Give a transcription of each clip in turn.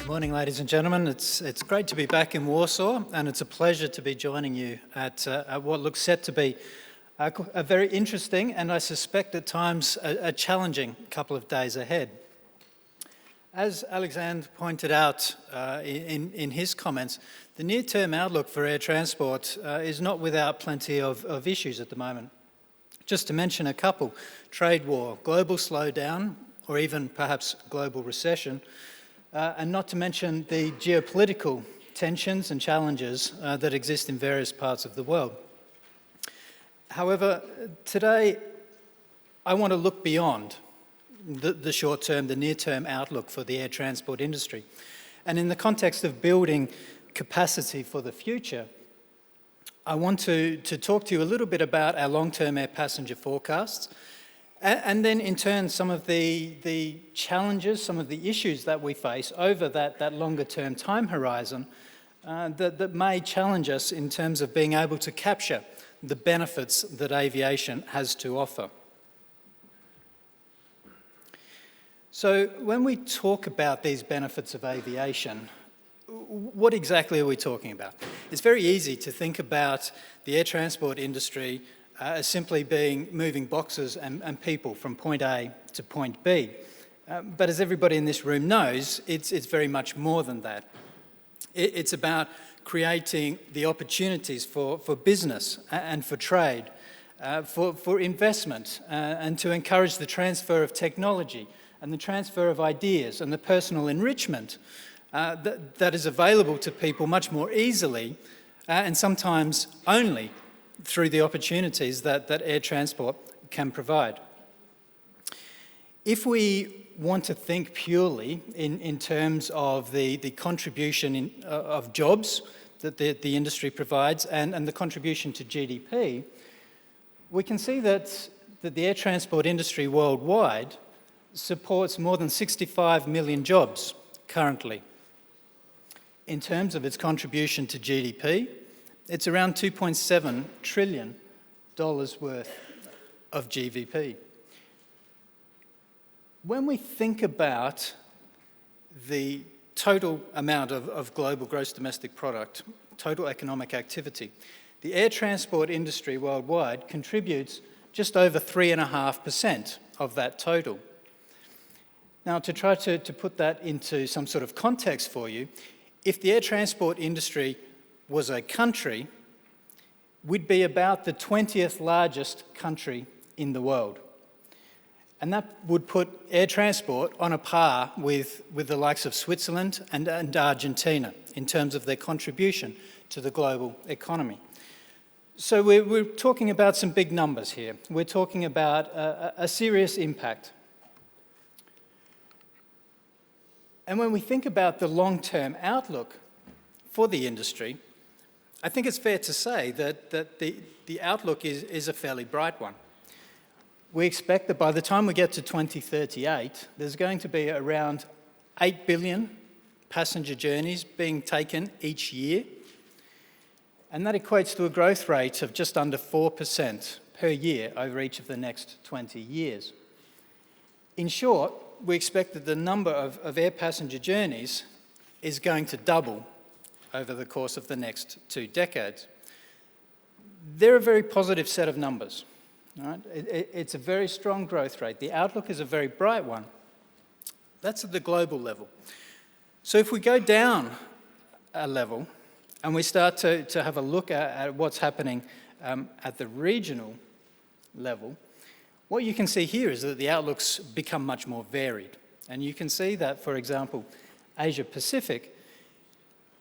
Good morning, ladies and gentlemen. It's great to be back in Warsaw, and it's a pleasure to be joining you at what looks set to be a very interesting and I suspect at times a challenging couple of days ahead. As Alexander pointed out in his comments, the near-term outlook for air transport is not without plenty of issues at the moment. Just to mention a couple: trade war, global slowdown, or even perhaps global recession, and not to mention the geopolitical tensions and challenges that exist in various parts of the world. However, today I want to look beyond the short-term, the near-term outlook for the air transport industry. And in the context of building capacity for the future, I want to talk to you a little bit about our long-term air passenger forecasts, and then in turn some of the challenges, some of the issues that we face over that longer-term time horizon that may challenge us in terms of being able to capture the benefits that aviation has to offer. So when we talk about these benefits of aviation, what exactly are we talking about? It's very easy to think about the air transport industry as simply being moving boxes and people from point A to point B. But as everybody in this room knows, it's very much more than that. It's about creating the opportunities for business and for trade, for investment, and to encourage the transfer of technology and the transfer of ideas and the personal enrichment that is available to people much more easily and sometimes only through the opportunities that air transport can provide. If we want to think purely in terms of the contribution of jobs that the industry provides and the contribution to GDP, we can see that the air transport industry worldwide supports more than 65 million jobs currently. In terms of its contribution to GDP, it's around $2.7 trillion worth of GDP. When we think about the total amount of global gross domestic product, total economic activity, the air transport industry worldwide contributes just over 3.5% of that total. Now, to try to put that into some sort of context for you, if the air transport industry was a country, we'd be about the 20th largest country in the world. And that would put air transport on a par with the likes of Switzerland and Argentina in terms of their contribution to the global economy. So we're talking about some big numbers here. We're talking about a serious impact. And when we think about the long-term outlook for the industry, I think it's fair to say that the outlook is a fairly bright one. We expect that by the time we get to 2038, there's going to be around 8 billion passenger journeys being taken each year, and that equates to a growth rate of just under 4% per year over each of the next 20 years. In short, we expect that the number of air passenger journeys is going to double over the course of the next 2 decades. They're a very positive set of numbers. Right? It's a very strong growth rate. The outlook is a very bright one. That's at the global level. So if we go down a level and we start to have a look at what's happening at the regional level, what you can see here is that the outlooks become much more varied. And you can see that, for example, Asia-Pacific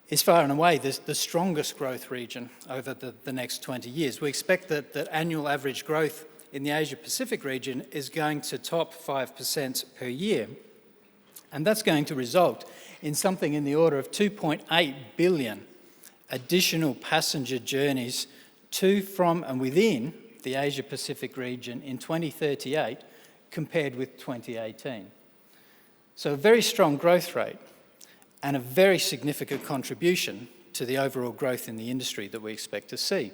is far and away the strongest growth region over the next 20 years. We expect that annual average growth in the Asia-Pacific region is going to top 5% per year. And that's going to result in something in the order of 2.8 billion additional passenger journeys to, from, and within the Asia-Pacific region in 2038 compared with 2018. So a very strong growth rate and a very significant contribution to the overall growth in the industry that we expect to see.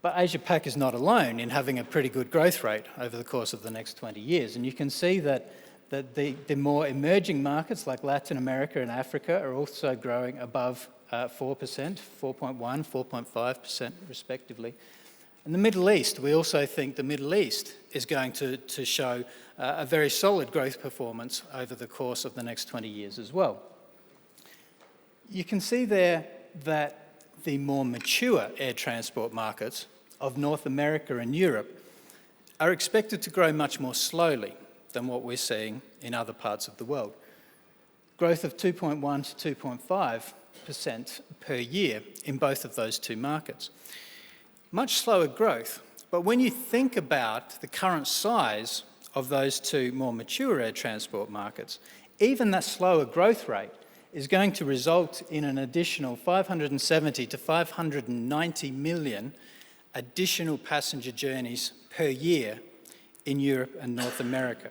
But Asia-Pac is not alone in having a pretty good growth rate over the course of the next 20 years, and you can see that that the more emerging markets like Latin America and Africa are also growing above 4%, 4.1%, 4.5% respectively. And the Middle East, we also think the Middle East is going to show a very solid growth performance over the course of the next 20 years as well. You can see there that the more mature air transport markets of North America and Europe are expected to grow much more slowly than what we're seeing in other parts of the world. Growth of 2.1 to 2.5% per year in both of those two markets. Much slower growth, but when you think about the current size of those two more mature air transport markets, even that slower growth rate is going to result in an additional 570 to 590 million additional passenger journeys per year in Europe and North America.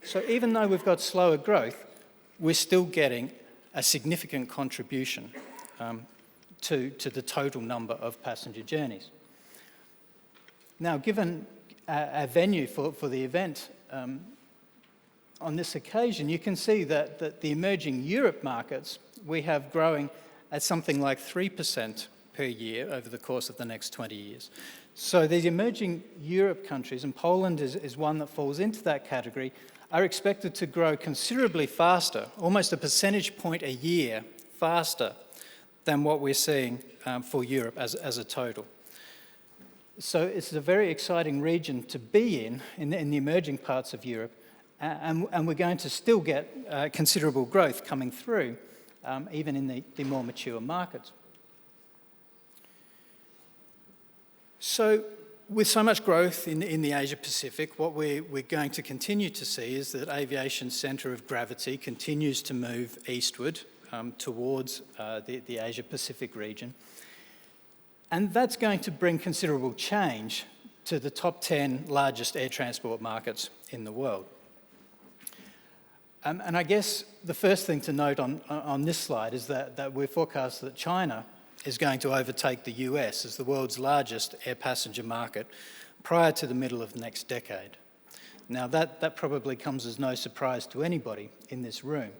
So even though we've got slower growth, we're still getting a significant contribution to the total number of passenger journeys. Now, given our venue for the event on this occasion, you can see that the emerging Europe markets we have growing at something like 3% per year over the course of the next 20 years. So these emerging Europe countries, and Poland is one that falls into that category, are expected to grow considerably faster, almost a percentage point a year faster than what we're seeing for Europe as a total. So it's a very exciting region to be in the emerging parts of Europe, and we're going to still get considerable growth coming through, even in the more mature markets. So with so much growth in the Asia-Pacific, what we're going to continue to see is that aviation's centre of gravity continues to move eastward towards the Asia-Pacific region. And that's going to bring considerable change to the top 10 largest air transport markets in the world. And I guess the first thing to note on this slide is that we're forecast that China is going to overtake the US as the world's largest air passenger market prior to the middle of the next decade. Now that probably comes as no surprise to anybody in this room,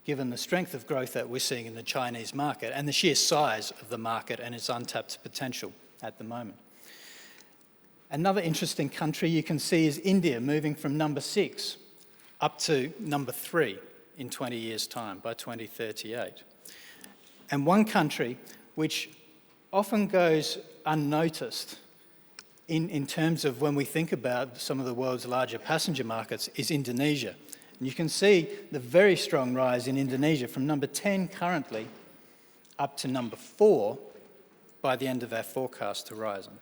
given the strength of growth that we're seeing in the Chinese market and the sheer size of the market and its untapped potential at the moment. Another interesting country you can see is India, moving from number 6 up to number 3 in 20 years' time, by 2038. And one country which often goes unnoticed in terms of when we think about some of the world's larger passenger markets is Indonesia. And you can see the very strong rise in Indonesia from number 10 currently up to number 4 by the end of our forecast horizon.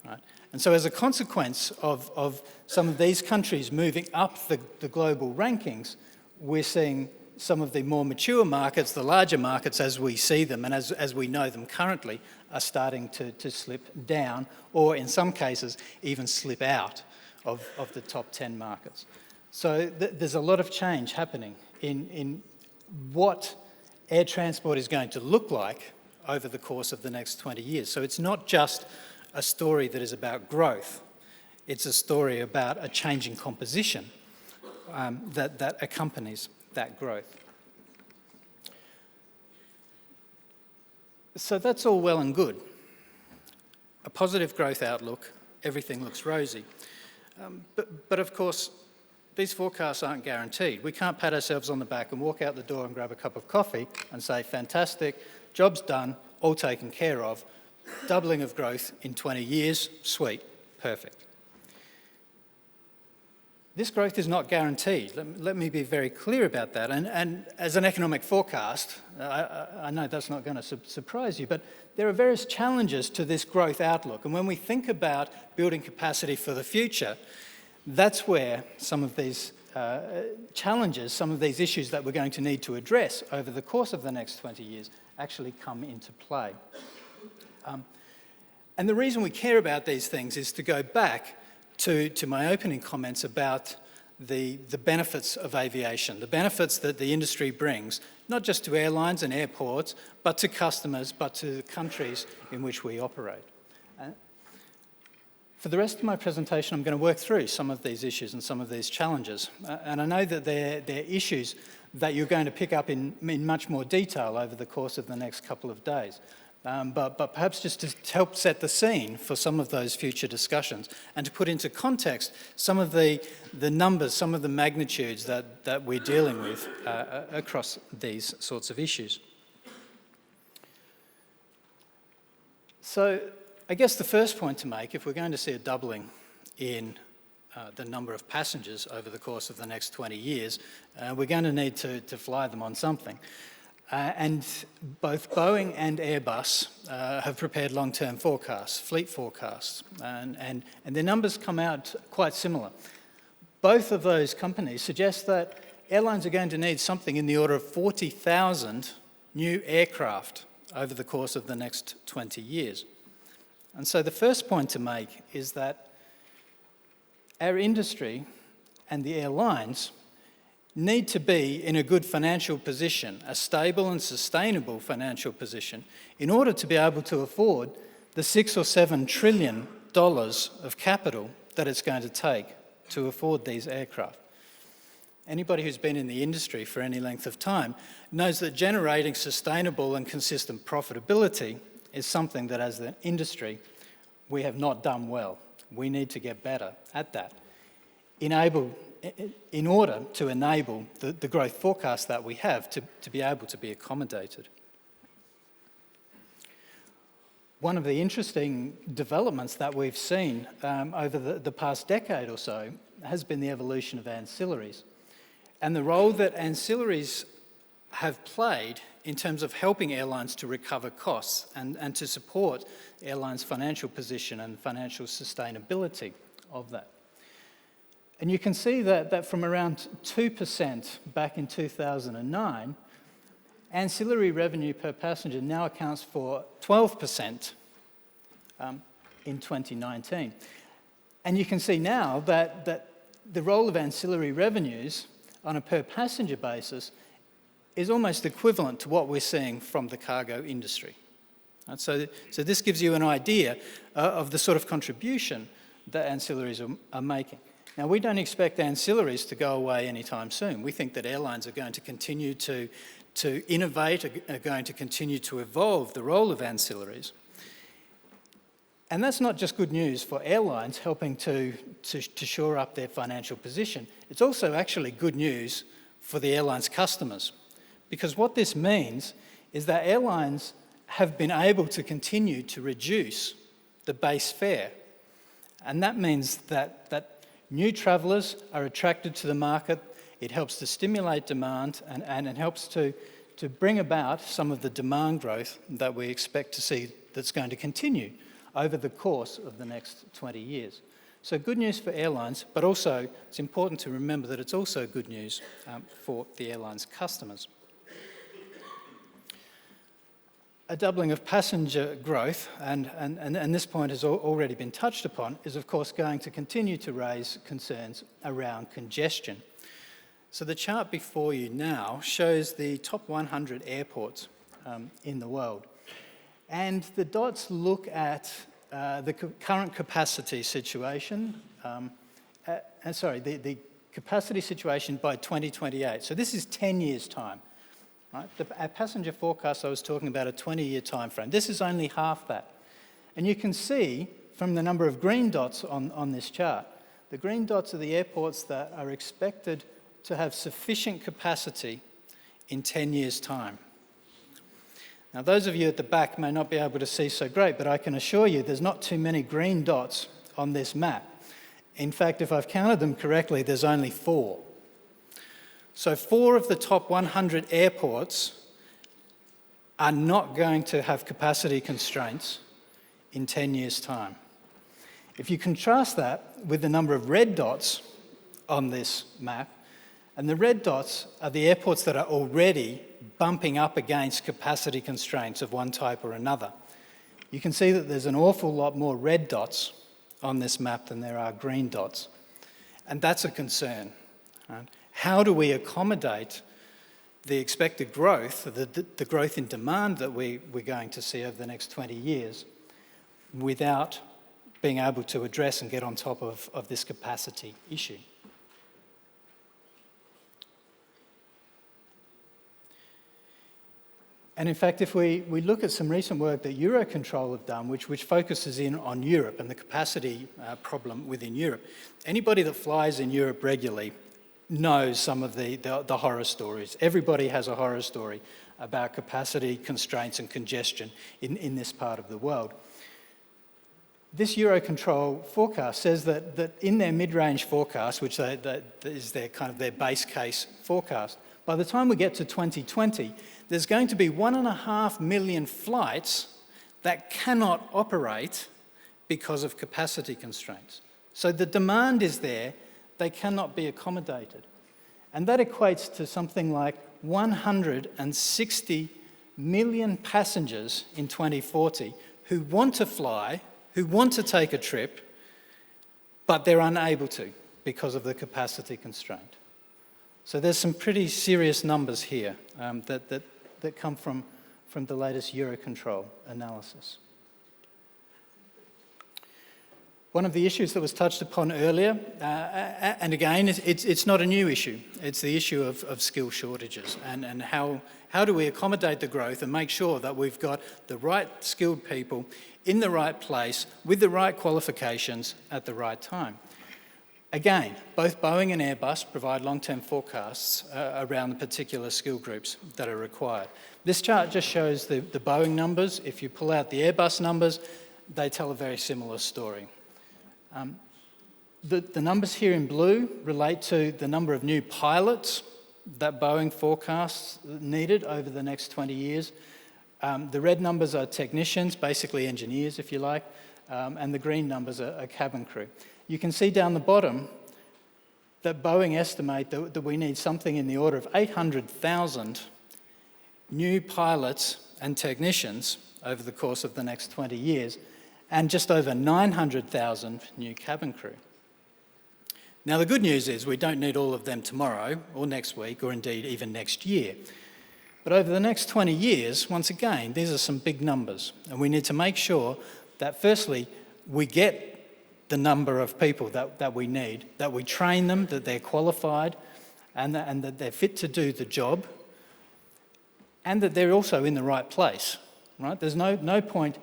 Right? And so as a consequence of some of these countries moving up the global rankings, we're seeing some of the more mature markets, the larger markets as we see them and as we know them currently, are starting to slip down, or in some cases even slip out of the top 10 markets. So there's a lot of change happening in what air transport is going to look like over the course of the next 20 years. So it's not just a story that is about growth, it's a story about a changing composition that accompanies that growth. So that's all well and good. A positive growth outlook, everything looks rosy. But of course, these forecasts aren't guaranteed. We can't pat ourselves on the back and walk out the door and grab a cup of coffee and say, fantastic, job's done, all taken care of, doubling of growth in 20 years, sweet, perfect. This growth is not guaranteed. Let me be very clear about that. And as an economic forecast, I know that's not going to surprise you, but there are various challenges to this growth outlook. And when we think about building capacity for the future, that's where some of these challenges, some of these issues that we're going to need to address over the course of the next 20 years actually come into play. And the reason we care about these things is to go back to my opening comments about the benefits of aviation, the benefits that the industry brings, not just to airlines and airports, but to customers, but to the countries in which we operate. For the rest of my presentation, I'm going to work through some of these issues and some of these challenges. And I know that they're issues that you're going to pick up in much more detail over the course of the next couple of days. But perhaps just to help set the scene for some of those future discussions and to put into context some of the numbers, some of the magnitudes that we're dealing with across these sorts of issues. So I guess the first point to make, if we're going to see a doubling in the number of passengers over the course of the next 20 years, we're going to need to fly them on something. And both Boeing and Airbus have prepared long-term forecasts, fleet forecasts, and their numbers come out quite similar. Both of those companies suggest that airlines are going to need something in the order of 40,000 new aircraft over the course of the next 20 years. And so the first point to make is that our industry and the airlines need to be in a good financial position, a stable and sustainable financial position, in order to be able to afford the $6 or $7 trillion of capital that it's going to take to afford these aircraft. Anybody who's been in the industry for any length of time knows that generating sustainable and consistent profitability is something that as an industry we have not done well. We need to get better at that in order to enable the growth forecast that we have to be able to be accommodated. One of the interesting developments that we've seen over the past decade or so has been the evolution of ancillaries and the role that ancillaries have played in terms of helping airlines to recover costs and to support airlines' financial position and financial sustainability of that. And you can see that from around 2% back in 2009, ancillary revenue per passenger now accounts for 12% in 2019. And you can see now that the role of ancillary revenues on a per passenger basis is almost equivalent to what we're seeing from the cargo industry. And so this gives you an idea of the sort of contribution that ancillaries are making. Now, we don't expect ancillaries to go away anytime soon. We think that airlines are going to continue to innovate, are going to continue to evolve the role of ancillaries. And that's not just good news for airlines helping to shore up their financial position. It's also actually good news for the airlines' customers. Because what this means is that airlines have been able to continue to reduce the base fare. And that means that new travellers are attracted to the market. It helps to stimulate demand and it helps to bring about some of the demand growth that we expect to see that's going to continue over the course of the next 20 years. So good news for airlines, but also it's important to remember that it's also good news for the airlines' customers. A doubling of passenger growth, and this point has already been touched upon, is of course going to continue to raise concerns around congestion. So the chart before you now shows the top 100 airports in the world. And the dots look at the current capacity situation, the capacity situation by 2028. So this is 10 years' time. Right? Our passenger forecast I was talking about a 20-year time frame. This is only half that. And you can see from the number of green dots on this chart, the green dots are the airports that are expected to have sufficient capacity in 10 years' time. Now, those of you at the back may not be able to see so great, but I can assure you there's not too many green dots on this map. In fact, if I've counted them correctly, there's only 4. So 4 of the top 100 airports are not going to have capacity constraints in 10 years' time. If you contrast that with the number of red dots on this map, and the red dots are the airports that are already bumping up against capacity constraints of one type or another, you can see that there's an awful lot more red dots on this map than there are green dots. And that's a concern. Right? How do we accommodate the expected growth, the growth in demand that we're going to see over the next 20 years without being able to address and get on top of this capacity issue. And in fact, if we look at some recent work that Eurocontrol have done, which focuses in on Europe and the capacity problem within Europe, anybody that flies in Europe regularly knows some of the horror stories. Everybody has a horror story about capacity constraints and congestion in this part of the world. This Eurocontrol forecast says that in their mid-range forecast, which is their kind of their base case forecast, by the time we get to 2020, there's going to be 1.5 million flights that cannot operate because of capacity constraints. So the demand is there, they cannot be accommodated. And that equates to something like 160 million passengers in 2040 who want to fly, who want to take a trip, but they're unable to because of the capacity constraint. So there's some pretty serious numbers here that come from the latest Eurocontrol analysis. One of the issues that was touched upon earlier, and again, it's not a new issue, it's the issue of skill shortages and how do we accommodate the growth and make sure that we've got the right skilled people in the right place with the right qualifications at the right time. Again, both Boeing and Airbus provide long-term forecasts around the particular skill groups that are required. This chart just shows the Boeing numbers. If you pull out the Airbus numbers, they tell a very similar story. The numbers here in blue relate to the number of new pilots that Boeing forecasts needed over the next 20 years. The red numbers are technicians, basically engineers if you like, and the green numbers are cabin crew. You can see down the bottom that Boeing estimate that we need something in the order of 800,000 new pilots and technicians over the course of the next 20 years, and just over 900,000 new cabin crew. Now the good news is we don't need all of them tomorrow or next week or indeed even next year. But over the next 20 years, once again, these are some big numbers, and we need to make sure that firstly we get the number of people that we need, that we train them, that they're qualified, and that they're fit to do the job, and that they're also in the right place, right? There's no point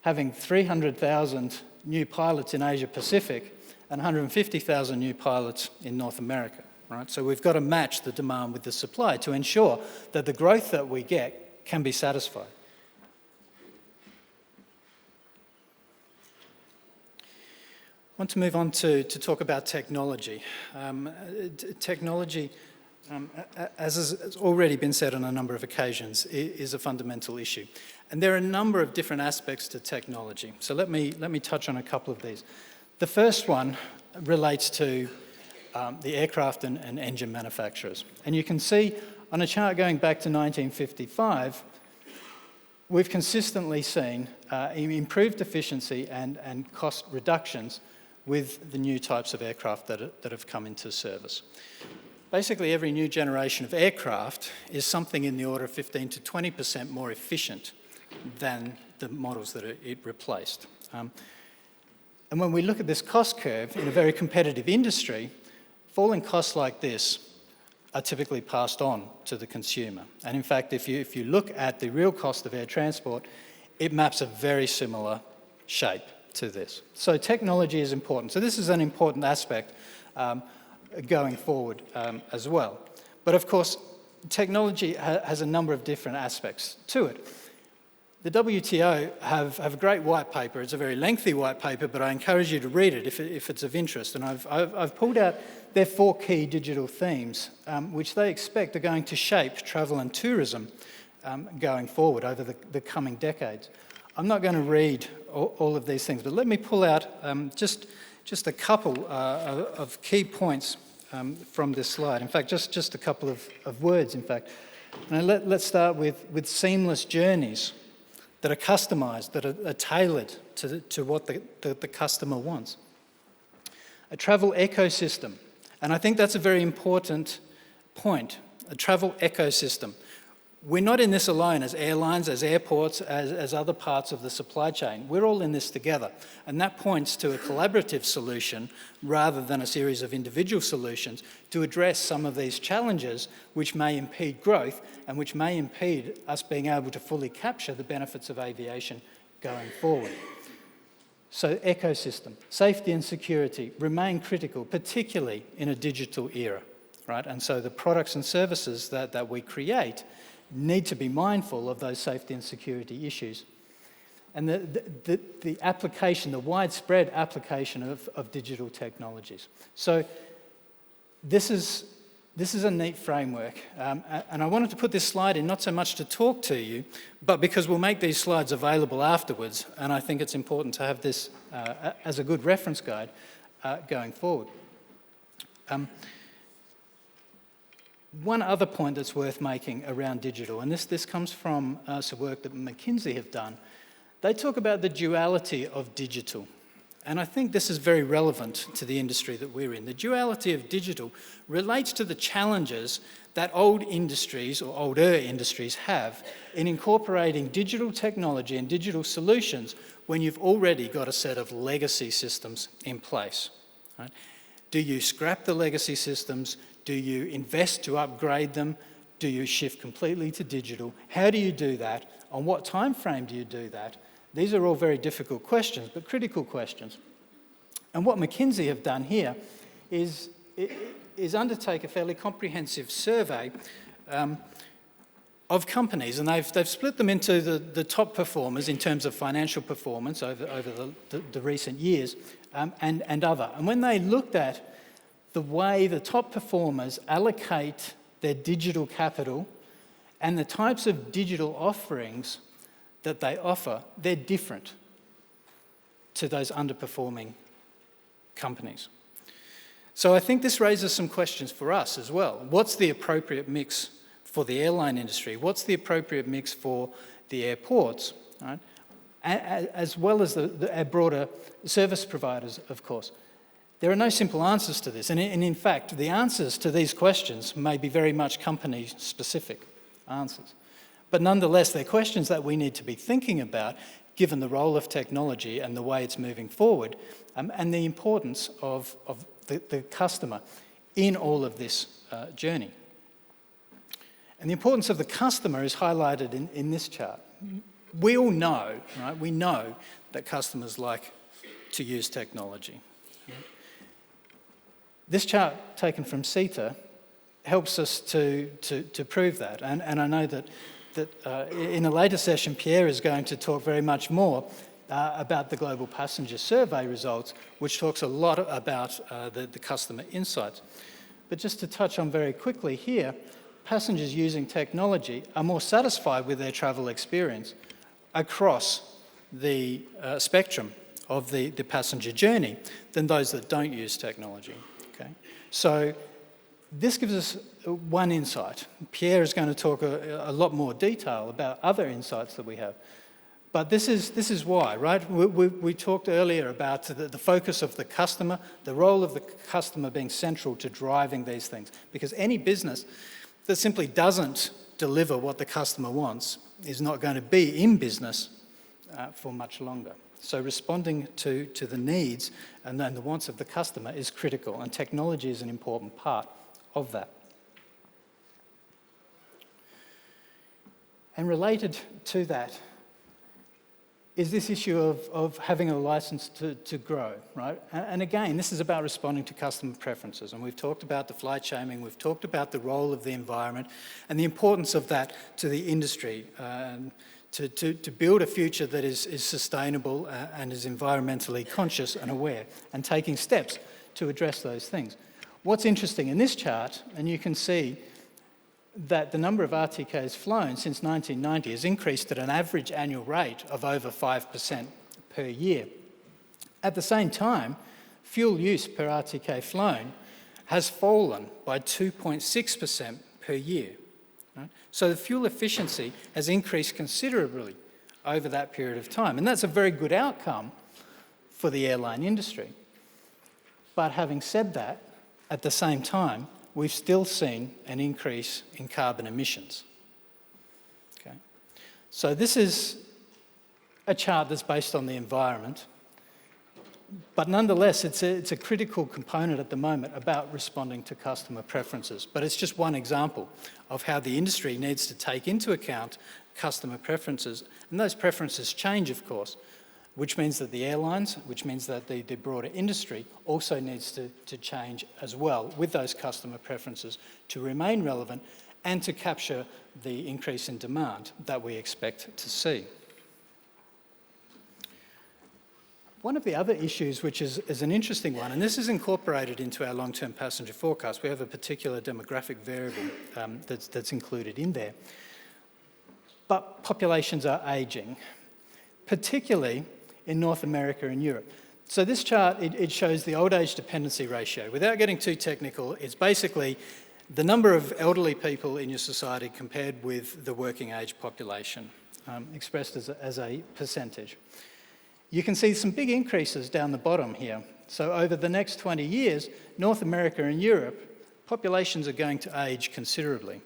having 300,000 new pilots in Asia-Pacific and 150,000 new pilots in North America, right? So we've got to match the demand with the supply to ensure that the growth that we get can be satisfied. I want to move on to talk about technology. Technology, as has already been said on a number of occasions, is a fundamental issue. And there are a number of different aspects to technology. So let me touch on a couple of these. The first one relates to the aircraft and engine manufacturers. And you can see on a chart going back to 1955, we've consistently seen improved efficiency and cost reductions with the new types of aircraft that have come into service. Basically, every new generation of aircraft is something in the order of 15 to 20% more efficient than the models that it replaced. And when we look at this cost curve in a very competitive industry, falling costs like this are typically passed on to the consumer. And in fact, if you look at the real cost of air transport, it maps a very similar shape to this. So technology is important. So this is an important aspect going forward as well. But of course, technology has a number of different aspects to it. The WTO have a great white paper. It's a very lengthy white paper, but I encourage you to read it if it's of interest. And I've pulled out their 4 key digital themes, which they expect are going to shape travel and tourism going forward over the coming decades. I'm not going to read all of these things, but let me pull out just a couple of key points from this slide. In fact, just a couple of words, in fact. And let's start with seamless journeys that are customised, that are tailored to what the customer wants. A travel ecosystem, and I think that's a very important point, a travel ecosystem. we're not in this alone as airlines, as airports, as other parts of the supply chain. We're all in this together. And that points to a collaborative solution rather than a series of individual solutions to address some of these challenges which may impede growth and which may impede us being able to fully capture the benefits of aviation going forward. So ecosystem, safety and security remain critical, particularly in a digital era, right? And so the products and services that we create need to be mindful of those safety and security issues. And the application, the widespread application of digital technologies. So this is a neat framework. And I wanted to put this slide in not so much to talk to you, but because we'll make these slides available afterwards. And I think it's important to have this as a good reference guide going forward. One other point that's worth making around digital, and this comes from some work that McKinsey have done. They talk about the duality of digital. And I think this is very relevant to the industry that we're in. The duality of digital relates to the challenges that old industries or older industries have in incorporating digital technology and digital solutions when you've already got a set of legacy systems in place. Right? Do you scrap the legacy systems? Do you invest to upgrade them? Do you shift completely to digital? How do you do that? On what time frame do you do that? These are all very difficult questions, but critical questions. And what McKinsey have done here is undertake a fairly comprehensive survey of companies, and they've split them into the top performers in terms of financial performance over the recent years and other. And when they looked at the way the top performers allocate their digital capital and the types of digital offerings that they offer, they're different to those underperforming companies. So I think this raises some questions for us as well. What's the appropriate mix for the airline industry? What's the appropriate mix for the airports, right? As well as our broader service providers, of course. There are no simple answers to this, and in fact, the answers to these questions may be very much company-specific answers. But nonetheless, they're questions that we need to be thinking about, given the role of technology and the way it's moving forward, and the importance of the customer in all of this journey. And the importance of the customer is highlighted in this chart. We all know, right? We know that customers like to use technology. This chart, taken from CETA, helps us to prove that. And I know that in a later session, Pierre is going to talk very much more about the Global Passenger Survey results, which talks a lot about the customer insights. But just to touch on very quickly here, passengers using technology are more satisfied with their travel experience across the spectrum of the passenger journey than those that don't use technology. Okay? So this gives us one insight. Pierre is going to talk a lot more detail about other insights that we have. But this is why, right? We talked earlier about the focus of the customer, the role of the customer being central to driving these things. Because any business that simply doesn't deliver what the customer wants is not going to be in business for much longer. So responding to the needs and then the wants of the customer is critical, and technology is an important part of that. And related to that is this issue of having a license to grow, right? And again, this is about responding to customer preferences. And we've talked about the flight shaming, we've talked about the role of the environment and the importance of that to the industry, to build a future that is sustainable and is environmentally conscious and aware, and taking steps to address those things. What's interesting in this chart, and you can see that the number of RTKs flown since 1990 has increased at an average annual rate of over 5% per year. At the same time, fuel use per RTK flown has fallen by 2.6% per year. Right? So the fuel efficiency has increased considerably over that period of time, and that's a very good outcome for the airline industry. But having said that, at the same time, we've still seen an increase in carbon emissions. Okay. So this is a chart that's based on the environment, but nonetheless, it's a critical component at the moment about responding to customer preferences. But it's just one example of how the industry needs to take into account customer preferences. And those preferences change, of course, which means that the airlines, which means that the broader industry also needs to change as well with those customer preferences to remain relevant and to capture the increase in demand that we expect to see. One of the other issues, which is an interesting one, and this is incorporated into our long-term passenger forecast, we have a particular demographic variable that's included in there. But populations are ageing, particularly in North America and Europe. So this chart, it shows the old age dependency ratio. Without getting too technical, it's basically the number of elderly people in your society compared with the working age population, expressed as a percentage. You can see some big increases down the bottom here. So over the next 20 years, North America and Europe, populations are going to age considerably.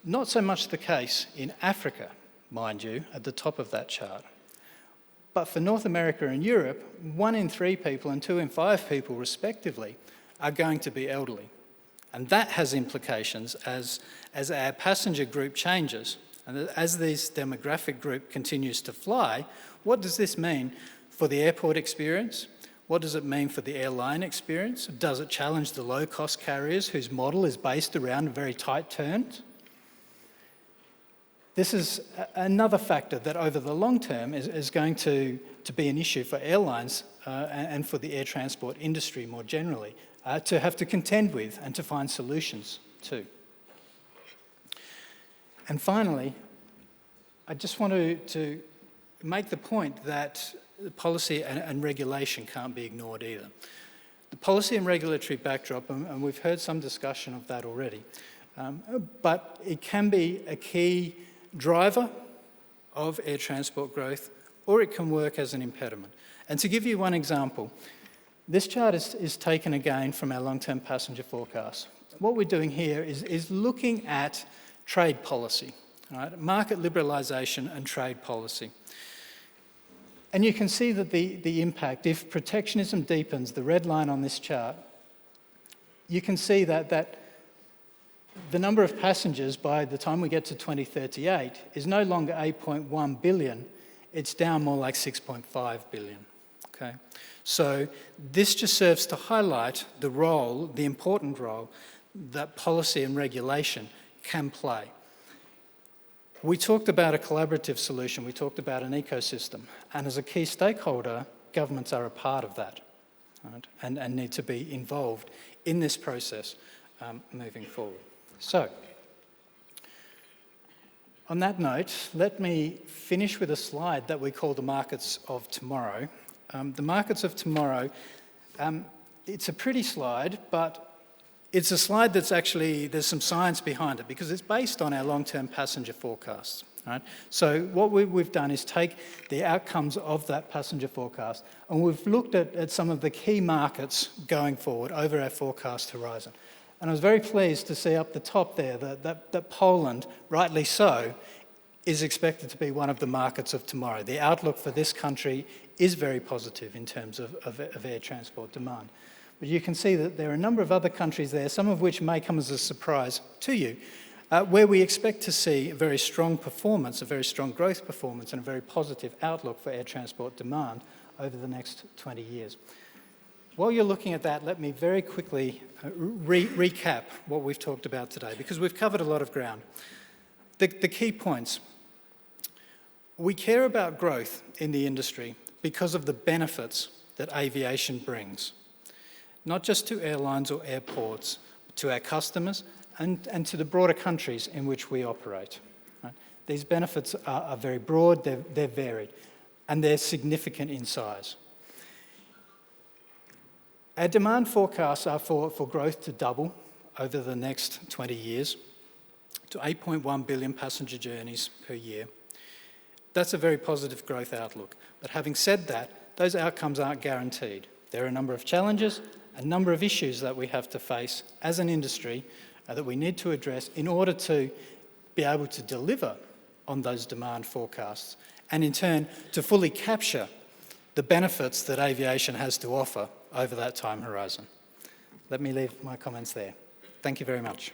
Not so much the case in Africa, mind you, at the top of that chart. But for North America and Europe, 1 in 3 people and 2 in 5 people, respectively, are going to be elderly. And that has implications as our passenger group changes. And as this demographic group continues to fly, what does this mean for the airport experience? What does it mean for the airline experience? Does it challenge the low-cost carriers whose model is based around very tight turns? This is another factor that over the long term is going to be an issue for airlines and for the air transport industry more generally to have to contend with and to find solutions to. And finally, I just want to make the point that policy and regulation can't be ignored either. The policy and regulatory backdrop, and we've heard some discussion of that already, but it can be a key driver of air transport growth, or it can work as an impediment. And to give you one example, this chart is taken again from our long-term passenger forecast. What we're doing here is looking at trade policy, right? Market liberalisation and trade policy. And you can see that the impact, if protectionism deepens, the red line on this chart, you can see that the number of passengers by the time we get to 2038 is no longer 8.1 billion, it's down more like 6.5 billion, okay? So this just serves to highlight the important role that policy and regulation can play. We talked about a collaborative solution, we talked about an ecosystem, and as a key stakeholder, governments are a part of that, right? and need to be involved in this process moving forward. So, on that note, let me finish with a slide that we call the markets of tomorrow. The markets of tomorrow, it's a pretty slide, but it's a slide that's actually, there's some science behind it because it's based on our long-term passenger forecasts. Right? So what we've done is take the outcomes of that passenger forecast and we've looked at some of the key markets going forward over our forecast horizon. And I was very pleased to see up the top there that Poland, rightly so, is expected to be one of the markets of tomorrow. The outlook for this country is very positive in terms of air transport demand. But you can see that there are a number of other countries there, some of which may come as a surprise to you, where we expect to see a very strong performance, a very strong growth performance, and a very positive outlook for air transport demand over the next 20 years. While you're looking at that, let me very quickly recap what we've talked about today, because we've covered a lot of ground. The key points. We care about growth in the industry because of the benefits that aviation brings, not just to airlines or airports, but to our customers and to the broader countries in which we operate. Right? These benefits are very broad, they're varied, and they're significant in size. Our demand forecasts are for growth to double over the next 20 years to 8.1 billion passenger journeys per year. That's a very positive growth outlook. But having said that, those outcomes aren't guaranteed. There are a number of challenges, a number of issues that we have to face as an industry that we need to address in order to be able to deliver on those demand forecasts, and in turn to fully capture the benefits that aviation has to offer over that time horizon. Let me leave my comments there. Thank you very much.